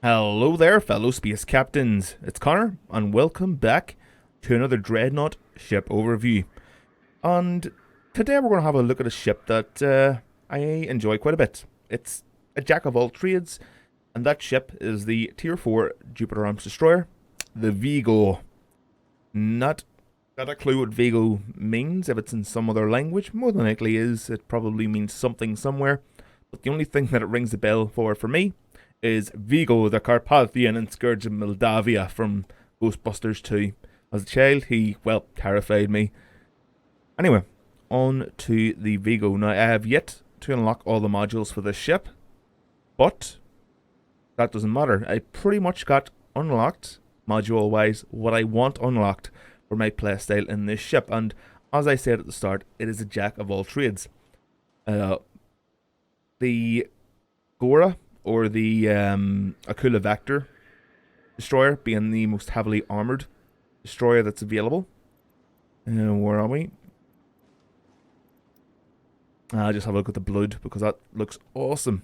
Hello there, fellow space captains. It's Connor, and welcome back to another Dreadnought ship overview. And today we're going to have a look at a ship that I enjoy quite a bit. It's a jack of all trades, and that ship is the Tier 4 Jupiter Arms Destroyer, the Vigo. Not got a clue what Vigo means. If it's in some other language, more than likely is. It probably means something somewhere. But the only thing that it rings the bell for me is Vigo, the Carpathian and Scourge of Moldavia from Ghostbusters 2. As a child, he, well, terrified me. Anyway, on to the Vigo. Now, I have yet to unlock all the modules for this ship, but that doesn't matter. I pretty much got unlocked, module-wise, what I want unlocked for my playstyle in this ship. And as I said at the start, it is a jack of all trades. The Gora, or the Akula Vector destroyer, being the most heavily armoured destroyer that's available. Where are we? I'll just have a look at the blood, because that looks awesome.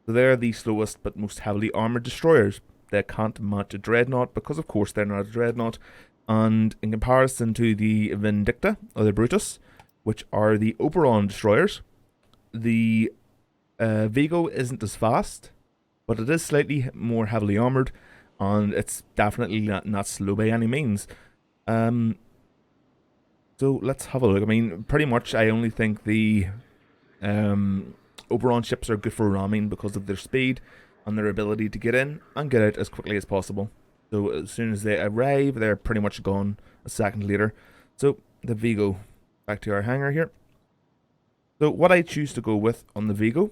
So they're the slowest but most heavily armoured destroyers. They can't match a Dreadnought, because of course they're not a Dreadnought. And in comparison to the Vindicta, or the Brutus, which are the Oberon destroyers, the Vigo isn't as fast, but it is slightly more heavily armoured, and it's definitely not slow by any means. So let's have a look. I mean, pretty much I only think the Oberon ships are good for ramming because of their speed and their ability to get in and get out as quickly as possible. So as soon as they arrive, they're pretty much gone a second later. So the Vigo, back to our hangar here. So what I choose to go with on the Vigo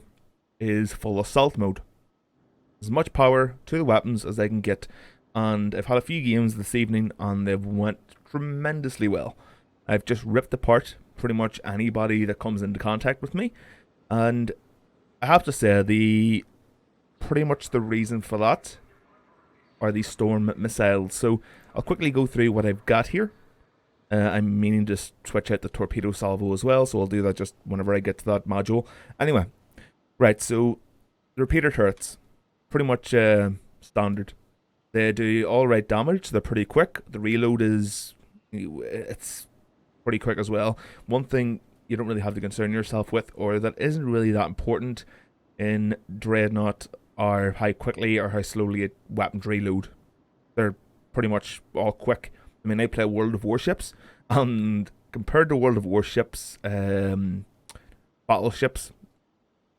is full assault mode. As much power to the weapons as I can get, and I've had a few games this evening and they've went tremendously well. I've just ripped apart pretty much anybody that comes into contact with me, and I have to say pretty much the reason for that are the storm missiles. So I'll quickly go through what I've got here. I'm meaning to switch out the torpedo salvo as well, so I'll do that just whenever I get to that module. Anyway, right, so the repeater turrets, pretty much standard. They do alright damage, they're pretty quick. The reload it's pretty quick as well. One thing you don't really have to concern yourself with, or that isn't really that important in Dreadnought, are how quickly or how slowly weapons reload. They're pretty much all quick. I mean, I play World of Warships, and compared to World of Warships, battleships,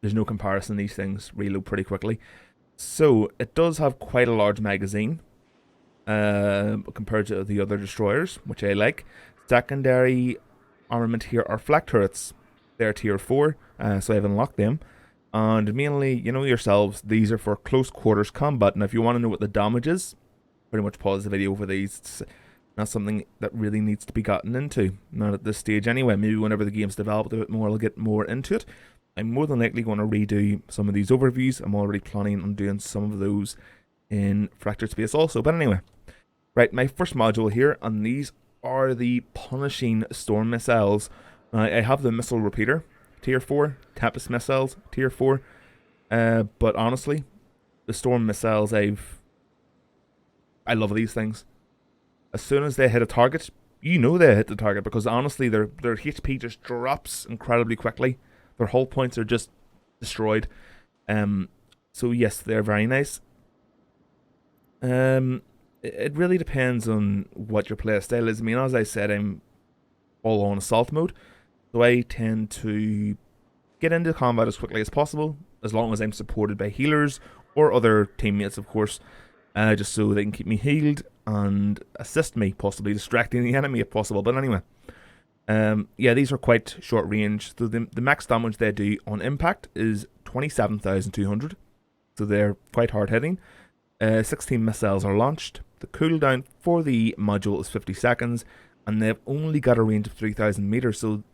there's no comparison. These things reload pretty quickly. So it does have quite a large magazine compared to the other destroyers, which I like. Secondary armament here are Flak Turrets. They're tier 4, so I've unlocked them. And mainly, you know yourselves, these are for close quarters combat. And if you want to know what the damage is, pretty much pause the video for these. It's not something that really needs to be gotten into. Not at this stage anyway. Maybe whenever the game's developed a bit more, I'll get more into it. I'm more than likely going to redo some of these overviews. I'm already planning on doing some of those in Fractured Space also. But anyway, right, my first module here, and these are the Punishing Storm Missiles. I have the Missile Repeater, tier 4, Tempest Missiles, tier 4. But honestly, the Storm Missiles, I love these things. As soon as they hit a target, you know they hit the target, because honestly, their HP just drops incredibly quickly. Their hull points are just destroyed. So yes, they're very nice. It really depends on what your playstyle is. I mean, as I said, I'm all on assault mode, so I tend to get into combat as quickly as possible, as long as I'm supported by healers or other teammates, of course, just so they can keep me healed and assist me, possibly distracting the enemy if possible. But anyway, yeah, these are quite short range. So the max damage they do on impact is 27,200, so they're quite hard hitting. 16 missiles are launched. The cooldown for the module is 50 seconds, and they've only got a range of 3,000 meters, so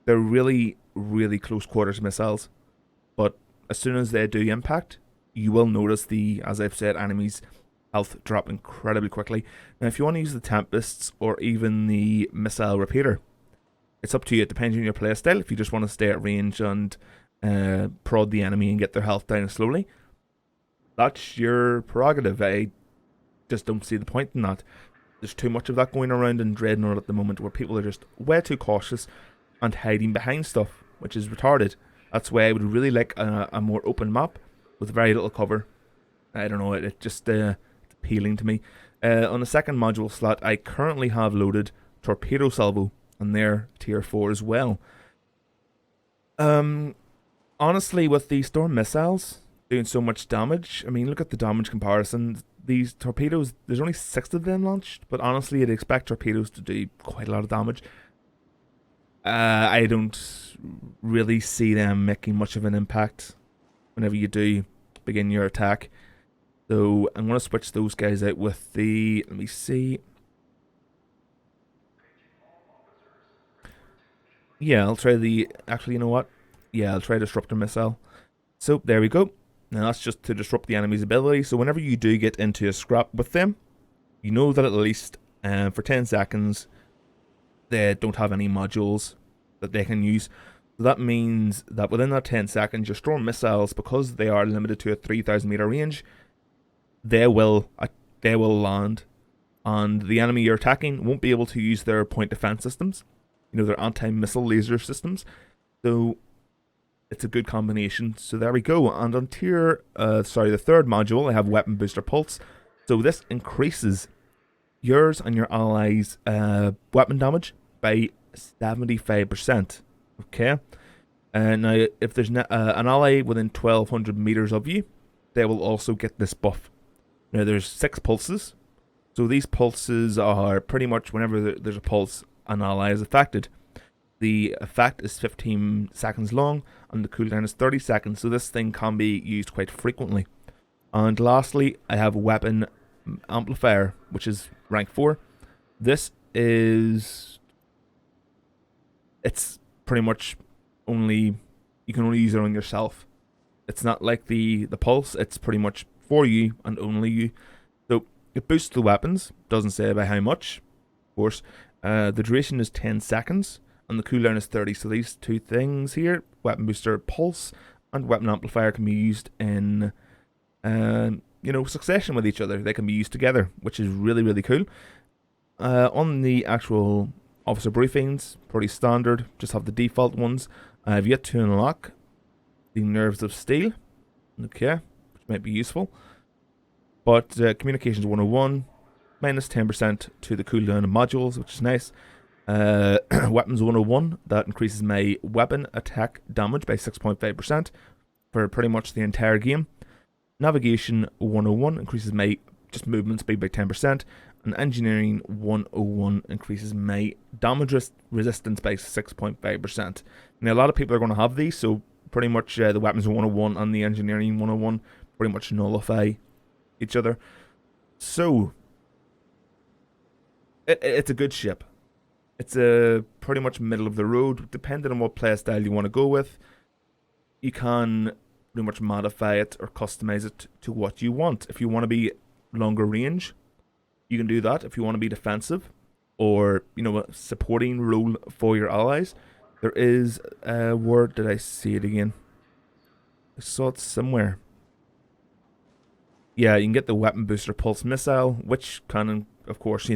they're really, really close quarters missiles. But as soon as they do impact, you will notice as I've said, enemies' health drop incredibly quickly. Now, if you want to use the Tempests or even the Missile Repeater, it's up to you. It depends on your playstyle. If you just want to stay at range and prod the enemy and get their health down slowly, that's your prerogative. I just don't see the point in that. There's too much of that going around in Dreadnought at the moment where people are just way too cautious and hiding behind stuff, which is retarded. That's why I would really like a more open map with very little cover. I don't know, it just it's appealing to me. On the second module slot, I currently have loaded Torpedo Salvo, and they're tier 4 as well. Honestly, with the Storm missiles doing so much damage, I mean, look at the damage comparison. These torpedoes, there's only 6 of them launched, but honestly, I'd expect torpedoes to do quite a lot of damage. I don't really see them making much of an impact whenever you do begin your attack. So I'm going to switch those guys out with the, let me see. Yeah, I'll try the, actually, you know what? Yeah, I'll try Disruptor Missile. So there we go. Now that's just to disrupt the enemy's ability. So whenever you do get into a scrap with them, you know that at least for 10 seconds they don't have any modules that they can use. So that means that within that 10 seconds, your Storm missiles, because they are limited to a 3,000 meter range, they will land, and the enemy you're attacking won't be able to use their point defense systems, you know, their anti-missile laser systems. So it's a good combination. So there we go. And on the third module, I have Weapon Booster Pulse. So this increases yours and your allies' weapon damage by 75%. Okay. Now, if there's an ally within 1,200 meters of you, they will also get this buff. Now, there's 6 pulses. So these pulses are pretty much whenever there's a pulse, an ally is affected. The effect is 15 seconds long, and the cooldown is 30 seconds, so this thing can be used quite frequently. And lastly, I have Weapon Amplifier, which is rank 4. This is... it's pretty much only... you can only use it on yourself. It's not like the pulse, it's pretty much for you and only you. So, it boosts the weapons, doesn't say by how much, of course. The duration is 10 seconds. And the cooldown is 30, so these two things here, Weapon Booster Pulse and Weapon Amplifier, can be used in, succession with each other. They can be used together, which is really, really cool. On the actual officer briefings, pretty standard, just have the default ones. I have yet to unlock the Nerves of Steel, okay, which might be useful. But Communications 101, minus 10% to the cooldown of modules, which is nice. Weapons 101, that increases my weapon attack damage by 6.5% for pretty much the entire game. Navigation 101 increases my just movement speed by 10%, and Engineering 101 increases my damage resistance by 6.5%. Now, a lot of people are going to have these, so pretty much the Weapons 101 and the Engineering 101 pretty much nullify each other. So, it's a good ship. It's a pretty much middle of the road, depending on what playstyle you want to go with. You can pretty much modify it or customize it to what you want. If you want to be longer range, you can do that. If you want to be defensive or, a supporting role for your allies, there is a word, did I see it again? I saw it somewhere. Yeah, you can get the Weapon Booster Pulse Missile, which can, of course,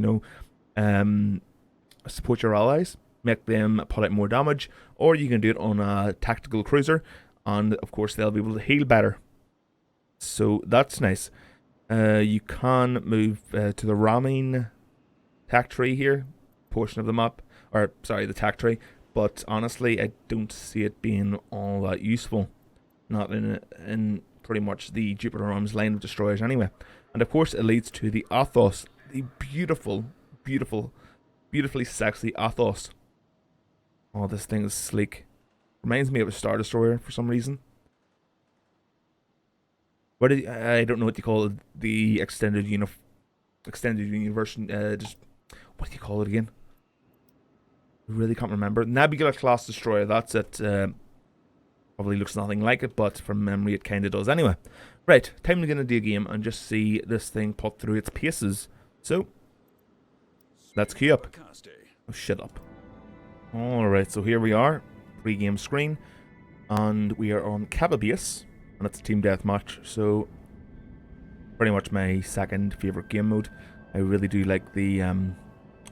support your allies, make them put out more damage, or you can do it on a tactical cruiser, and of course they'll be able to heal better. So that's nice. You can move to the ramming tack tree here, portion of the map, the tack tree, but honestly I don't see it being all that useful. Not in pretty much the Jupiter Arms line of destroyers anyway. And of course it leads to the Athos, the beautifully sexy Athos. Oh, this thing is sleek. Reminds me of a Star Destroyer for some reason. I don't know what you call it. The extended universe. Just what do you call it again? I really can't remember. Nebula class destroyer. That's it. Probably looks nothing like it, but from memory it kind of does. Anyway, right. Time to get into the game and just see this thing put through its paces. So, let's queue up. Oh, shut up. Alright, so here we are. Pre-game screen. And we are on Caba base. And it's a team deathmatch. So, Pretty much my second favourite game mode. I really do like the,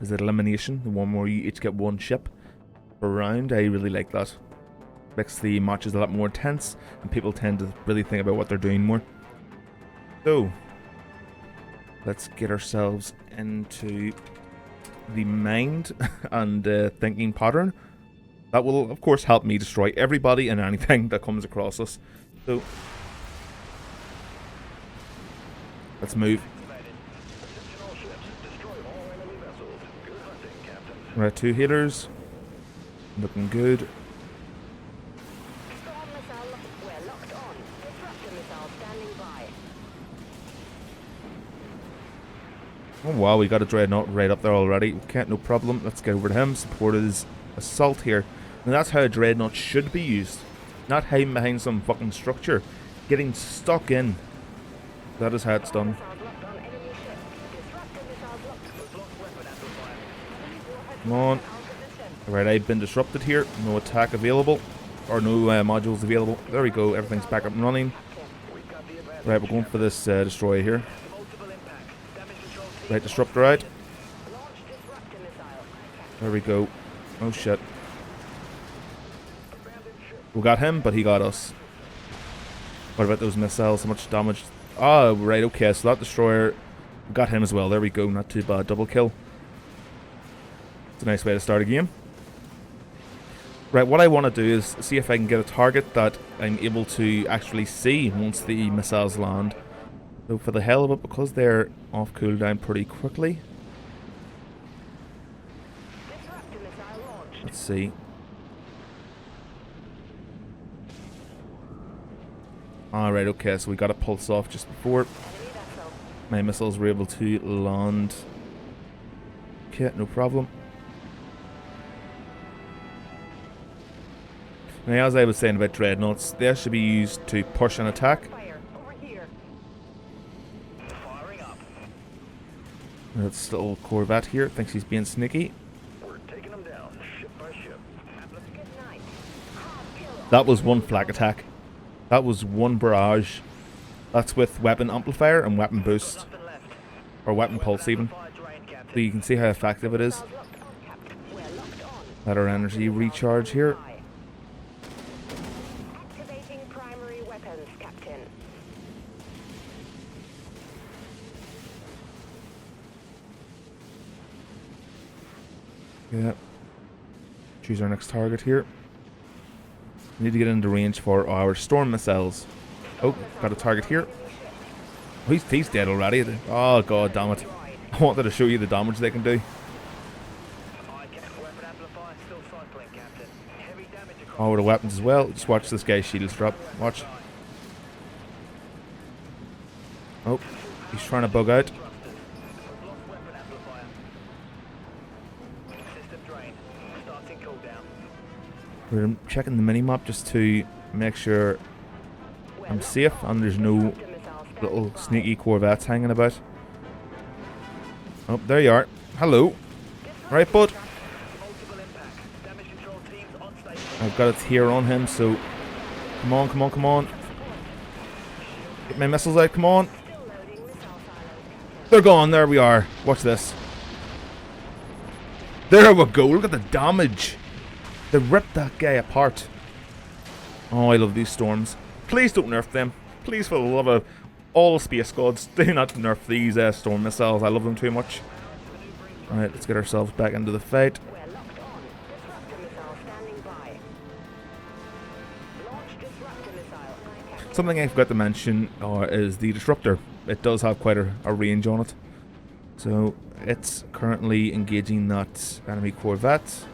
is it elimination? The one where you each get one ship per round. I really like that. Makes the matches a lot more intense, and people tend to really think about what they're doing more. So, let's get ourselves into the mind and thinking pattern. That will, of course, help me destroy everybody and anything that comes across us. So, let's move. Right, 2 healers. Looking good. Oh wow, we got a Dreadnought right up there already. Okay, no problem. Let's get over to him. Support his assault here. And that's how a Dreadnought should be used. Not hiding behind some fucking structure. Getting stuck in. That is how it's done. Come on. Alright, I've been disrupted here. No attack available. Or no modules available. There we go. Everything's back up and running. Right, we're going for this destroyer here. Right, disruptor out. There we go. Oh shit. We got him, but he got us. What about those missiles? How much damage? Oh, right, okay, so that destroyer, we got him as well. There we go, not too bad. Double kill. It's a nice way to start a game. Right, what I want to do is see if I can get a target that I'm able to actually see once the missiles land. So for the hell of it, because they're off cooldown pretty quickly. Let's see. Alright, okay, so we got a pulse off just before. My missiles were able to land. Okay, no problem. Now, as I was saying about Dreadnoughts, they should be used to push and attack. That's little Corvette here, thinks he's being sneaky. That was one flak attack. That was one barrage. That's with weapon amplifier and weapon boost. Or weapon pulse even. So you can see how effective it is. Let our energy recharge here. Yeah. Choose our next target here. We need to get into range for our storm missiles. Oh, got a target here. Oh, he's dead already. Oh god damn it. I wanted to show you the damage they can do. Oh, with the weapons as well. Just watch this guy's shields drop. Watch. Oh, he's trying to bug out. We're checking the minimap just to make sure I'm safe and there's no little sneaky Corvettes hanging about. Oh, there you are. Hello. Right, bud. I've got it here on him, so come on, come on, come on. Get my missiles out, come on. They're gone, there we are. Watch this. There we go, look at the damage. They ripped that guy apart. Oh, I love these storms. Please don't nerf them. Please, for the love of all space gods, do not nerf these storm missiles. I love them too much. Alright, let's get ourselves back into the fight. Something I forgot to mention is the disruptor. It does have quite a range on it. So, it's currently engaging that enemy Corvette.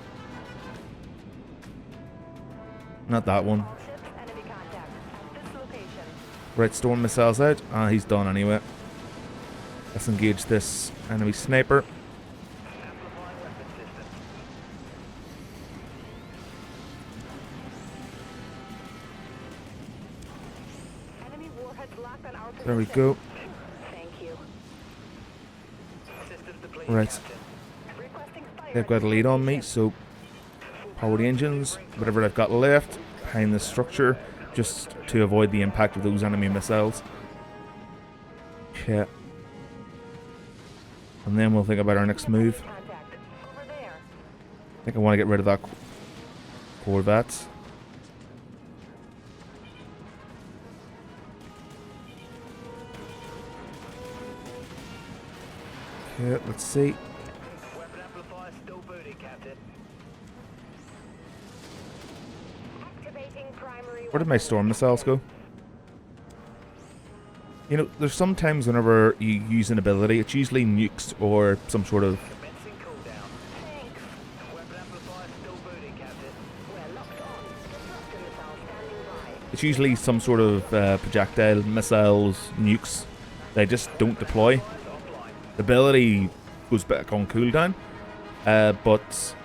Not that one. Right, storm missiles out. Ah, he's done anyway. Let's engage this enemy sniper. There we go. Right. They've got a lead on me, so power the engines, whatever I've got left, behind the structure, just to avoid the impact of those enemy missiles. Okay. And then we'll think about our next move. I think I want to get rid of that Corvette. Okay, let's see. Weapon amplifier still booting, Captain. Where did my storm missiles go? You know, there's sometimes whenever you use an ability, it's usually nukes or some sort of... Commencing cooldown. Thanks. Weapon amplifier still booting, Captain. We're locked on. Disruptor missile standing by. It's usually some sort of projectile, missiles, nukes. They just don't deploy. The ability goes back on cooldown, but...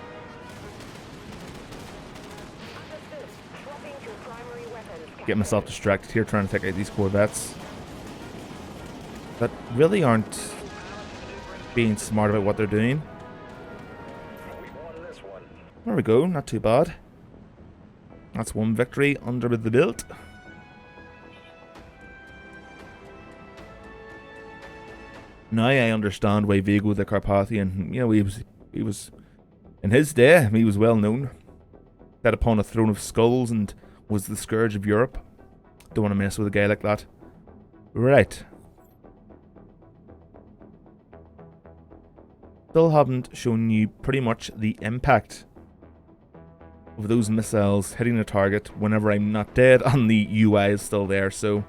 Get myself distracted here trying to take out these Corvettes that really aren't being smart about what they're doing. There we go, not too bad. That's one victory under the belt. Now I understand why Vigo the Carpathian, you know, he was in his day, he was well known. Sat upon a throne of skulls and was the scourge of Europe. Don't want to mess with a guy like that. Right. Still haven't shown you pretty much the impact of those missiles hitting the target whenever I'm not dead, and the UI is still there, so...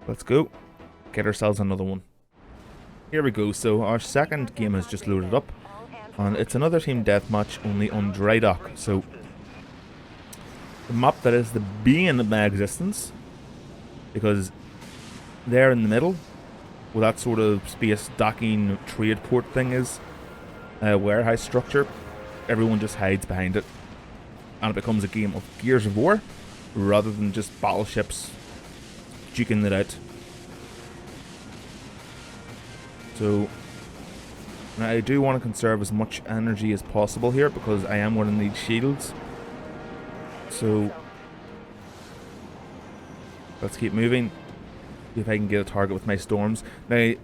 Let's go. Get ourselves another one. Here we go, so our second game has just loaded up. And it's another team deathmatch, only on Dreadnought. So, the map that is the bane of my existence. Because there in the middle, where that sort of space docking trade port thing is, warehouse structure, everyone just hides behind it. And it becomes a game of Gears of War, rather than just battleships duking it out. So, now I do want to conserve as much energy as possible here because I am going to need shields. So, let's keep moving. See if I can get a target with my storms. Now, I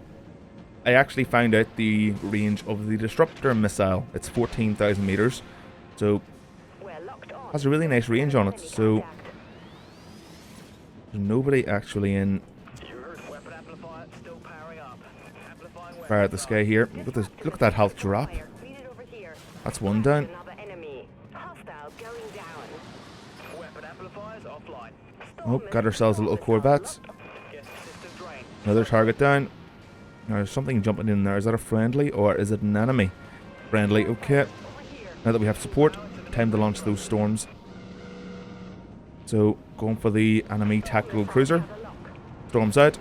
actually found out the range of the disruptor missile. It's 14,000 meters. So, has a really nice range on it. So, there's nobody actually in. Fire at the sky here. Look at that health drop. That's one down. Oh, got ourselves a little Corvette. Another target down. Now there's something jumping in there. Is that a friendly or is it an enemy? Friendly, okay. Now that we have support, time to launch those storms. So, going for the enemy tactical cruiser. Storms out.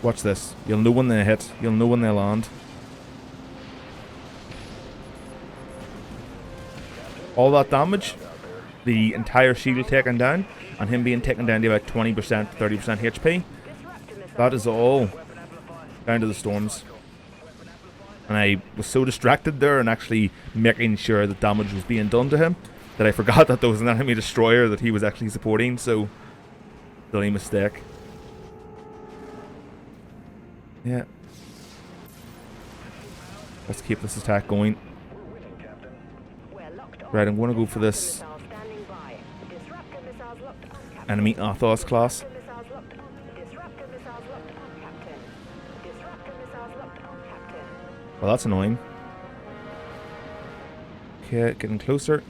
Watch this. You'll know when they hit. You'll know when they land. All that damage, the entire shield taken down, and him being taken down to about 20%, 30% HP. That is all down to the storms. And I was so distracted there and actually making sure that damage was being done to him that I forgot that there was an enemy destroyer that he was actually supporting, so silly mistake. Yeah. Let's keep this attack going. Right, I'm going to go for this enemy Athos class. Well, that's annoying. Okay, getting closer.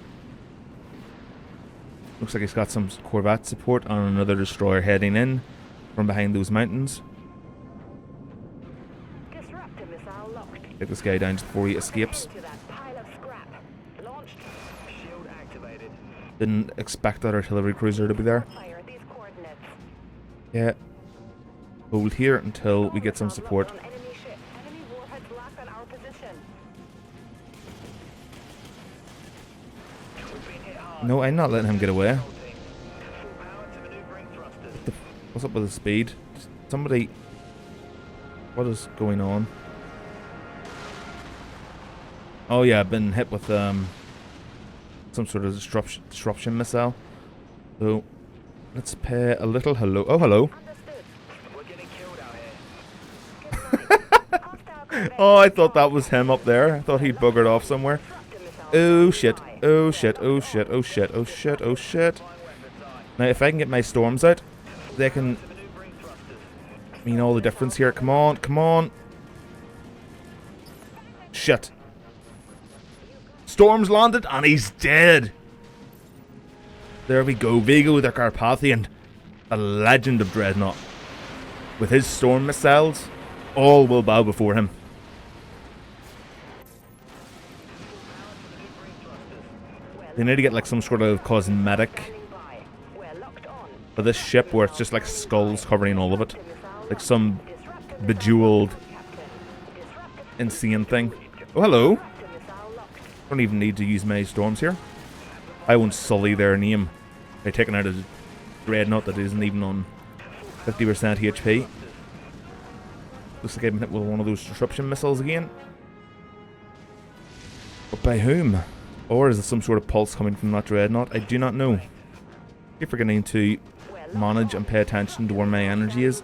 Looks like he's got some Corvette support on another destroyer heading in from behind those mountains. Take this guy down just before he escapes. Didn't expect that artillery cruiser to be there. Yeah. Hold here until we get some support. No, I'm not letting him get away. What's up with the speed? Somebody... What is going on? Oh yeah, I've been hit with some sort of disruption missile. So let's pay a little hello. Oh, hello. Understood. We're getting killed out here. Oh, I thought that was him up there. I thought he'd buggered off somewhere. Oh shit. Oh shit. Oh shit. Oh shit. Oh shit. Oh shit. Now, if I can get my storms out, they can mean all the difference here. Come on. Come on. Shit. Storm's landed and he's dead. There we go. Vigo the Carpathian, the legend of Dreadnought. With his storm missiles, all will bow before him. They need to get like some sort of cosmetic for this ship where it's just like skulls covering all of it. Like some bejeweled, insane thing. Oh, hello. Don't even need to use my storms here. I won't sully their name by taking out a Dreadnought that isn't even on 50% HP. Looks like I've been hit with one of those disruption missiles again. But by whom? Or is it some sort of pulse coming from that Dreadnought? I do not know. Keep forgetting to manage and pay attention to where my energy is.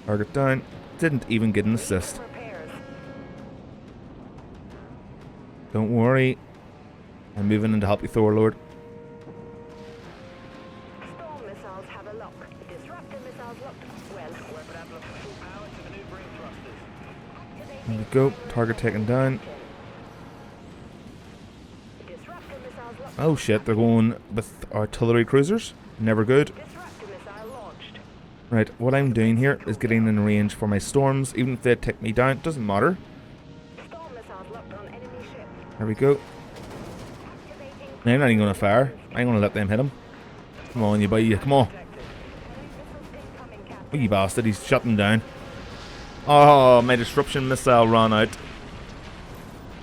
Target down. Didn't even get an assist. Don't worry. I'm moving in to help you, Thorlord. Storm missiles have a lock. Disruptor missiles locked. Well, weapon amplifier full power to maneuvering thrusters. There we go. Target taken down. Disruptor missiles locked. Oh shit, they're going with artillery cruisers. Never good. Disruptor missile launched. Right, what I'm doing here is getting in range for my storms. Even if they take me down, it doesn't matter. Storm missiles locked on enemy ship. There we go. Activating Now, I'm not even going to fire. I ain't going to let them hit him. Come on, you boy. Come on. incoming Oh, captain. you bastard. He's shut them down. Oh, my disruption missile ran out.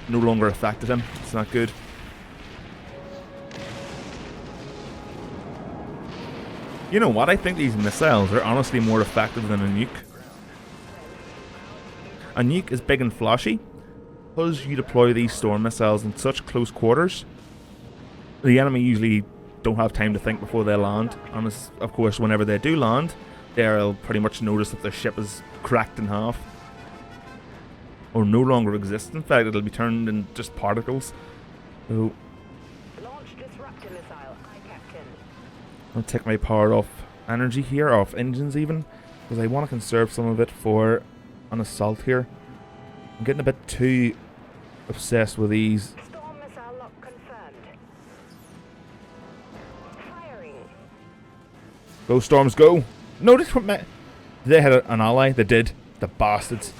No longer affected him. It's not good. You know what? I think these missiles are honestly more effective than a nuke. A nuke is big and flashy. Because you deploy these storm missiles in such close quarters, the enemy usually don't have time to think before they land. And of course, whenever they do land, they'll pretty much notice that their ship is cracked in half. Or no longer exists. In fact, it'll be turned into just particles. So Launch disruptor missile. Aye, Captain. I'll take my power off energy here, off engines even, because I want to conserve some of it for an assault here. I'm getting a bit too obsessed with these. Storm missile lock confirmed. Firing. Go storms, go! Notice what did they had an ally? They did. The bastards.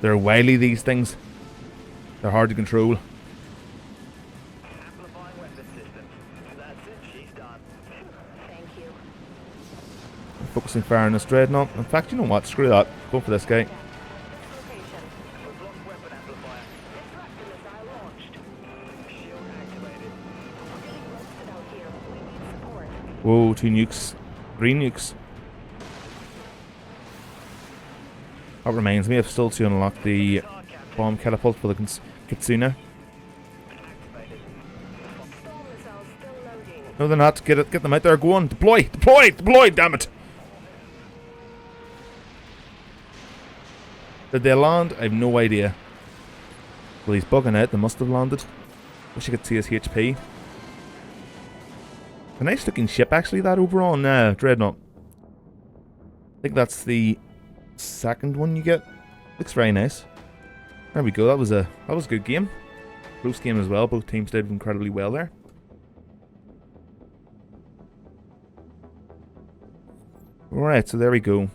They're wily, these things. They're hard to control. Amplifying weapon system. That's it. She's done. Thank you. Focusing fire on this Dreadnought. In fact, you know what? Screw that. Go for this guy. Dislocation. We've lost weapon amplifier. Disruptor missile launched. Shield activated. We're getting roasted out here. We need support. Whoa, 2 nukes. 3 nukes. That reminds me, I've still to unlock the bomb catapult for the Kitsuna. Storm missiles still loading. No, they're not. Get them out there. Go on. Deploy! Deploy! Deploy! Damn it! Did they land? I have no idea. Well, he's bugging out. They must have landed. Wish I could see his HP. A nice looking ship, actually, that over on Dreadnought. I think that's the second one you get. Looks very nice. There we go. That was a good game. Close game as well. Both teams did incredibly well there. Alright, so there we go.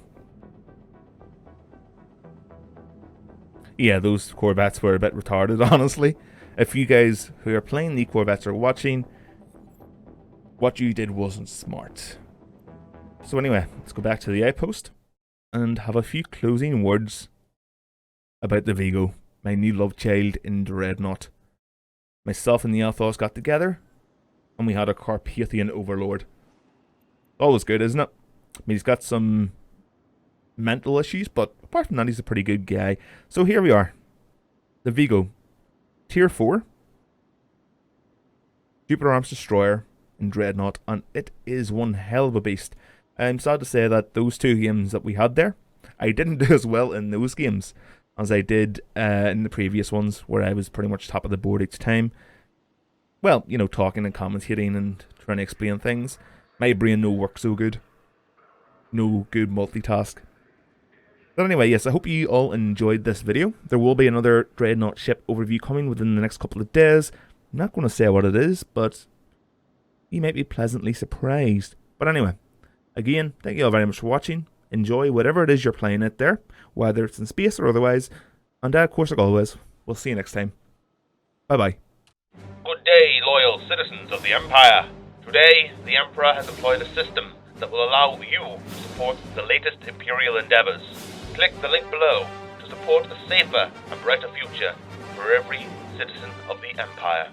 Yeah, those Corvettes were a bit retarded, honestly. If you guys who are playing the Corvettes are watching, what you did wasn't smart. So anyway, let's go back to the outpost and have a few closing words about the Vigo, my new love child in Dreadnought. Myself and the Althos got together, and we had a Carpathian overlord. Always good, isn't it? I mean, he's got some mental issues, but apart from that, he's a pretty good guy. So here we are. The Vigo. Tier 4. Jupiter Arms Destroyer in Dreadnought, and it is one hell of a beast. I'm sad to say that those 2 games that we had there, I didn't do as well in those games as I did in the previous ones, where I was pretty much top of the board each time. Well, you know, talking and commentating and trying to explain things. My brain no work so good. No good multitask. But anyway, yes, I hope you all enjoyed this video. There will be another Dreadnought ship overview coming within the next couple of days. I'm not going to say what it is, but you might be pleasantly surprised. But anyway, again, thank you all very much for watching. Enjoy whatever it is you're playing out there, whether it's in space or otherwise. And of course, like always, we'll see you next time. Bye-bye. Good day, loyal citizens of the Empire. Today, the Emperor has employed a system that will allow you to support the latest Imperial endeavors. Click the link below to support a safer and brighter future for every citizen of the Empire.